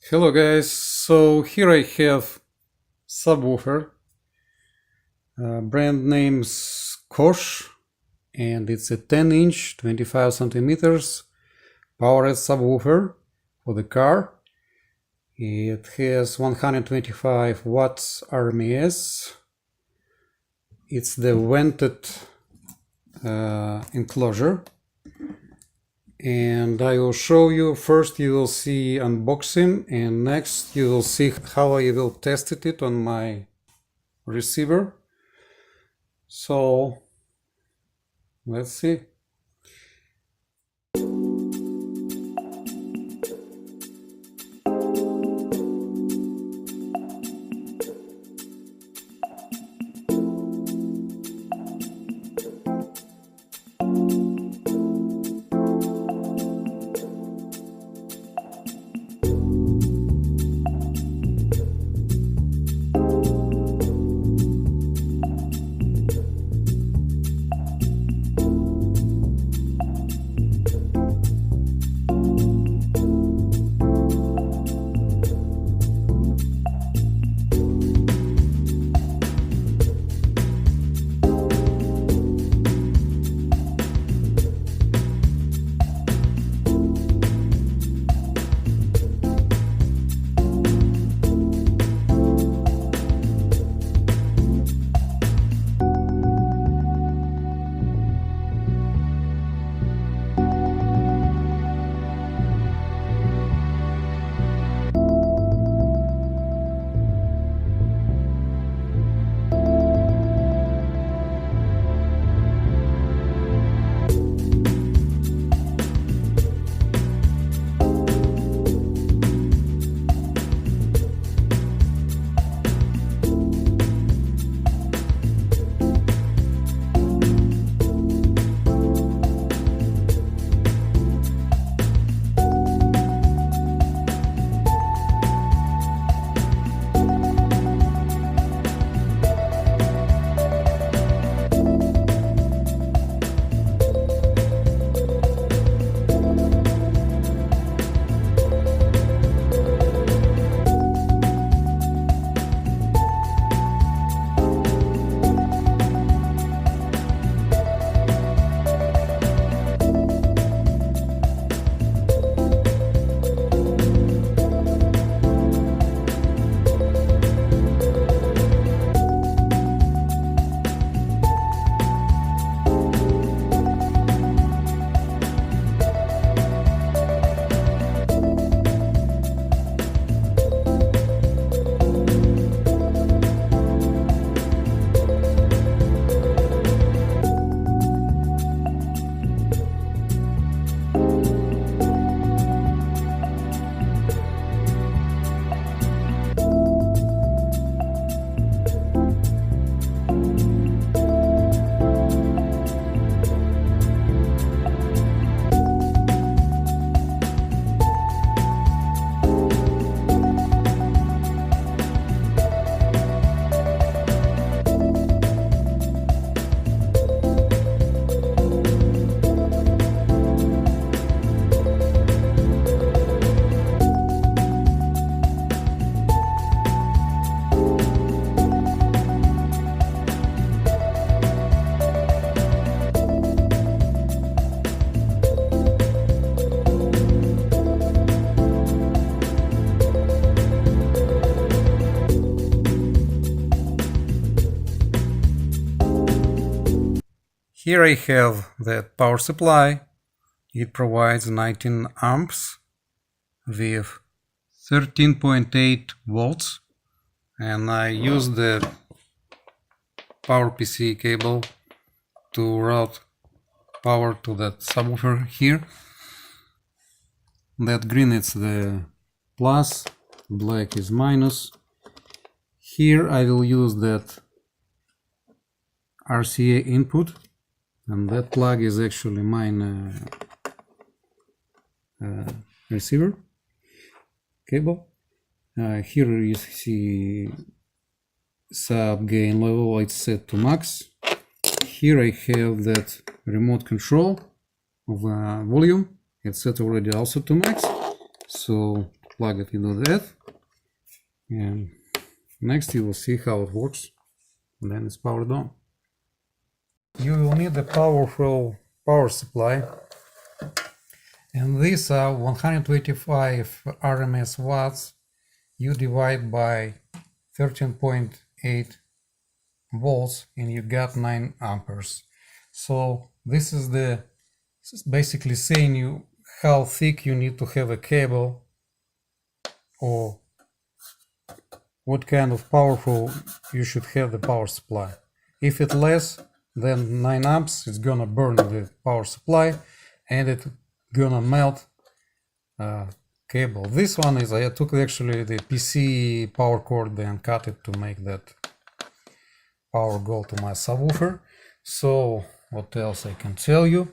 Hello guys, so here I have subwoofer, brand name Scosche, and it's a 10-inch 25 centimeters powered subwoofer for the car. It has 125 watts RMS. It's the vented enclosure, and I will show you. First you will see unboxing, and next you will see how I will test it on my receiver. So let's see. Here I have the power supply. It provides 19 amps with 13.8 volts, and I use the power PC cable to route power to that subwoofer here. That green is the plus, black is minus. Here I will use that RCA input, and that plug is actually mine receiver cable. Here you see sub gain level, it's set to max. Here I have that remote control of volume, it's set already also to max. So plug it into that, and next you will see how it works, and then it's powered on. You will need a powerful power supply, and these are 125 RMS watts. You divide by 13.8 volts and you got 9 amperes. So this is basically saying you how thick you need to have a cable, or what kind of powerful you should have the power supply. If it's less than 9 amps, it's gonna burn the power supply and it's gonna melt cable. This one is, I took actually the PC power cord and cut it to make that power go to my subwoofer. So what else I can tell you?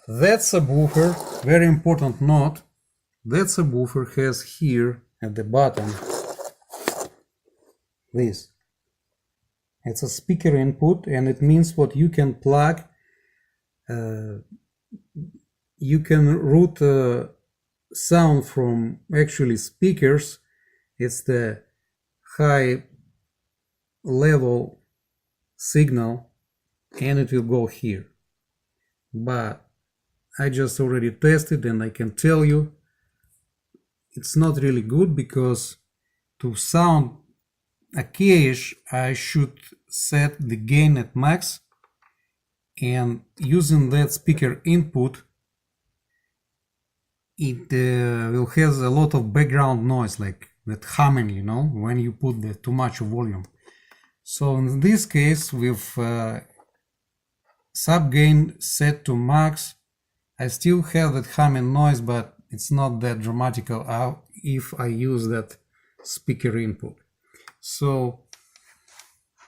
That subwoofer, very important note, that subwoofer has here at the bottom this. It's a speaker input, and it means what you can plug, you can route sound from actually speakers. It's the high level signal and it will go here. But I just already tested and I can tell you it's not really good, because to sound encased I should set the gain at max, and using that speaker input it will have a lot of background noise, like that humming, you know, when you put the too much volume. So in this case, with sub gain set to max, I still have that humming noise, but it's not that dramatical if I use that speaker input. So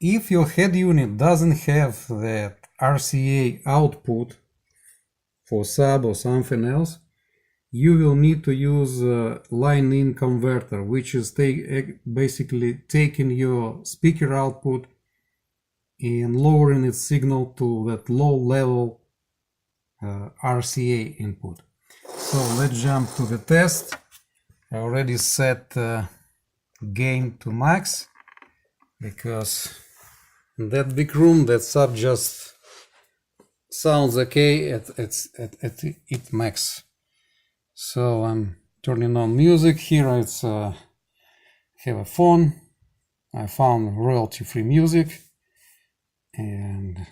if your head unit doesn't have that RCA output for sub or something else, you will need to use a line-in converter, which is basically taking your speaker output and lowering its signal to that low-level RCA input. So let's jump to the test. I already set gain to max, because in that big room that sub just sounds okay at its max. So I'm turning on music here. It's have a phone. I found royalty-free music, and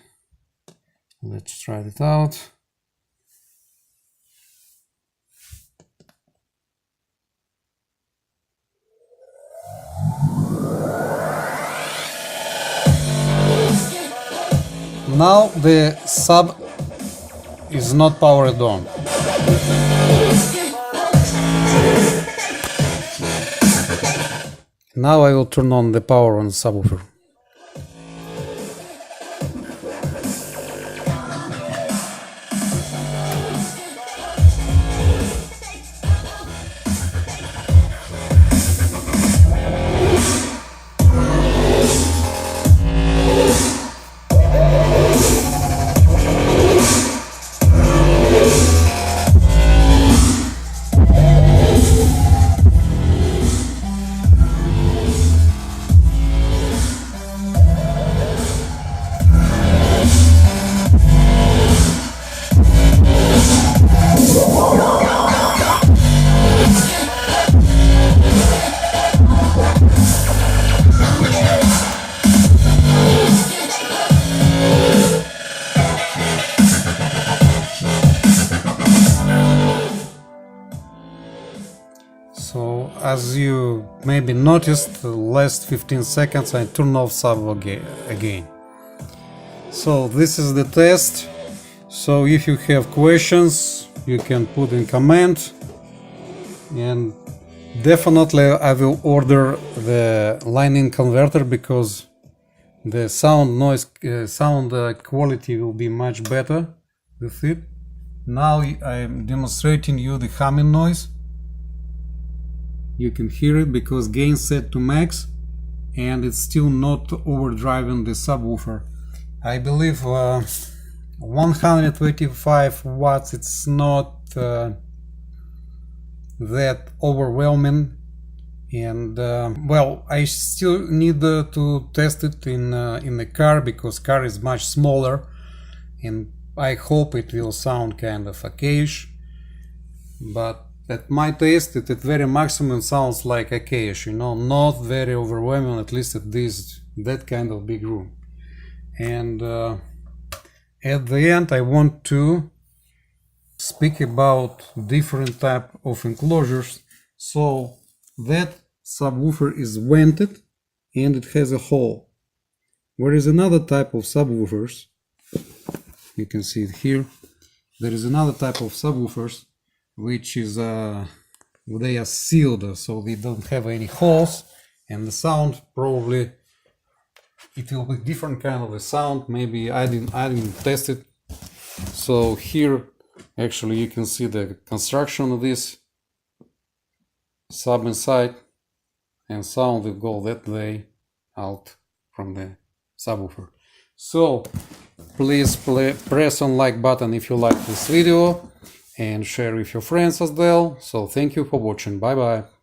let's try it out. Now the sub is not powered on. Now I will turn on the power on the subwoofer. So as you maybe noticed, the last 15 seconds I turn off sub again. So this is the test. So if you have questions, you can put in comment, and definitely I will order the line-in converter, because the sound quality will be much better with it. Now I'm demonstrating you the humming noise. You can hear it because gain set to max, and it's still not overdriving the subwoofer. I believe 125 watts, it's not that overwhelming. And well, I still need to test it in the car, because car is much smaller, and I hope it will sound kind of okayish. But at my taste, it at very maximum sounds like okayish, you know, not very overwhelming, at least at that kind of big room. And at the end, I want to speak about different type of enclosures. So that subwoofer is vented and it has a hole. There is another type of subwoofers, you can see it here. There is another type of subwoofers which is they are sealed, so they don't have any holes, and the sound probably it will be different kind of a sound. Maybe I didn't test it. So here actually you can see the construction of this sub inside, and sound will go that way out from the subwoofer. So please press on like button if you like this video, and share with your friends as well. So thank you for watching. Bye bye.